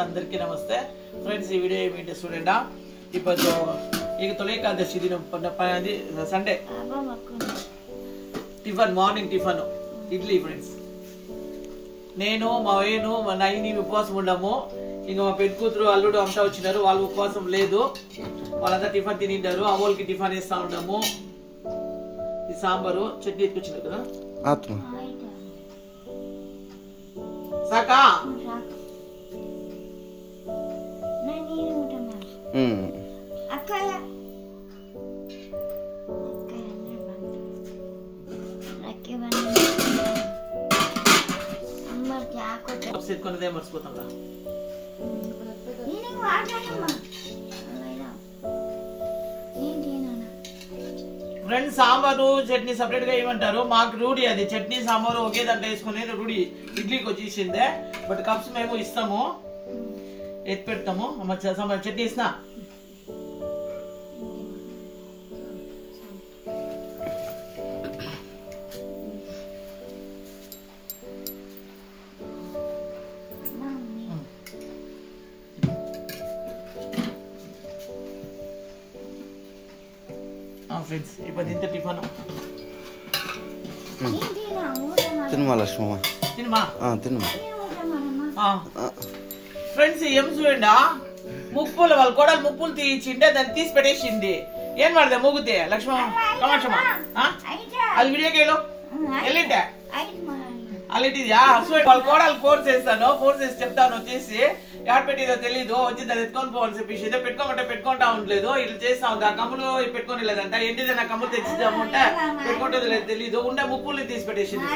అందరికీ నమస్తే ఫ్రెండ్స్, ఈ వీడియో ఏమిటి స్టూడెంట్ ఇప్పుడు ಈಗ ತೊಳೆಕಾದಶಿ ದಿನ Sunday tiffin morning tiffin idli friends. నేను మా వేణు మా నైని ఉపవాసం ఉండము. ఇంకా మా పెద్ద కూతురు అల్లుడు అంతా వచ్చినారు, వాళ్ళు ఉపవాసం లేదు, వాళ్ళంతా టిఫన్ తినింటారు. అవ్వలకి టిఫన్ వేస్తా ఉంటాము. ఈ సాంబారు చట్నీ ఎత్తుకొచ్చినారు కదా సాకా సేతుకున్నదే మర్చిపోతాం. ఫ్రెండ్స్, సాంబారు చట్నీ సపరేట్ గా ఏమంటారు, మాకు రూఢి అది. చట్నీ సాంబారు ఒకే దాంట్లో వేసుకుని రూఢి ఇడ్లీకి వచ్చేసిందే. బట్ కప్స్ మేము ఇస్తాము, ఎత్తి పెడతాము. సాంబార్ చట్నీ ఇస్తున్నా. ఫ్రెండ్స్, ఇప్పుడు ఇంత టిఫన్ తినమా లక్ష్మమ్మ, తినమా తినమా. ఫ్రెండ్స్, ఏం చూడండి, ముప్పులు వాళ్ళ కోడలు ముప్పులు తీయించిండే దాన్ని తీసి పెట్టేసింది. ఏం పడదే ముగ్గుతే లక్ష్మమ్మ కమాక్షమ్మ అది వీడియోకేలో వెళ్ళింటే అల్లిటిదా. వాళ్ళ కోడలు ఫోన్ చేస్తాను, ఫోన్ చేసి చెప్తాను వచ్చేసి ఎక్కడ పెట్టిదో తెలీదు, వచ్చి దాన్ని ఎత్తుకొని పోవాలని చెప్పేసి పెట్టుకోమంటే పెట్టుకుంటా ఉండలేదు. ఇట్లా చేస్తా ఉంది. ఆ కమ్ములు పెట్టుకొని లేదంట, ఎండిదైనా కమ్ములు తెచ్చిద్దాము అంటే పెట్టుకుంటుంది లేదు, తెలీదు. ఉండే ముప్పుల్ని తీసి పెట్టేసింది.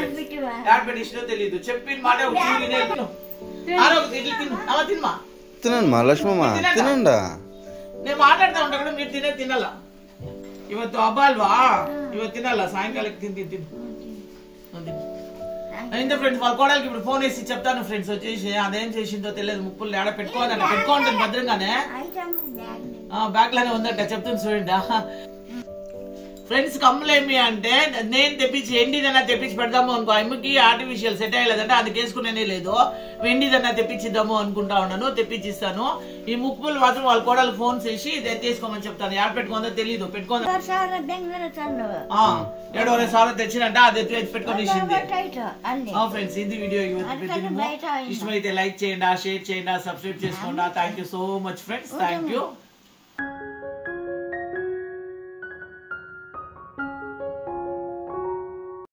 ఎక్కడ పెట్టేసిందో తెలీదు. చెప్పిన మాట తినమా తినండి లక్ష్మమ్మ, తినండి. నేను మాట్లాడుతా ఉంటా కూడా మీరు తినాల. ఇవత్తు అబ్బాల్వా, ఇవత్ తినాల, సాయంకాలం తిని ఇంత ఫ్రెండ్స్. వాళ్ళ కోడలకి ఇప్పుడు ఫోన్ వేసి చెప్తాను ఫ్రెండ్స్ వచ్చేసి అదేం చేసిందో తెలియదు. ముప్పులు ఏడ పెట్టుకోవాలంట, పెట్టుకోండి భద్రంగానే బ్యాగ్ లోనే ఉందంట. చెప్తుంది చూడండి ఫ్రెండ్స్. కమ్ములేమి అంటే నేను తెప్పించి ఎండిదన్నా తెప్పించి పెడదాము అనుకో, అమ్మకి ఆర్టిఫిషియల్ సెట్ అయ్యలేదంటే అది వేసుకునే లేదు. ఎండిదన్నా తెప్పించిద్దాము అనుకుంటా ఉన్నాను, తెప్పించిస్తాను. ఈ ముక్కులు మాత్రం వాళ్ళ కోడలు ఫోన్ చేసి తీసుకోమని చెప్తాను. ఎక్కడ పెట్టుకుందో తెలీదు. పెట్టుకో ఏడోరే సార్ తెచ్చినట్ట అది పెట్టుకొని ఫ్రెండ్స్. ఇది వీడియో ఇష్టమైతే లైక్ చేయండి, షేర్ చేయండి, సబ్స్క్రైబ్ చేసుకోండి. Thank you so much friends. Thank you.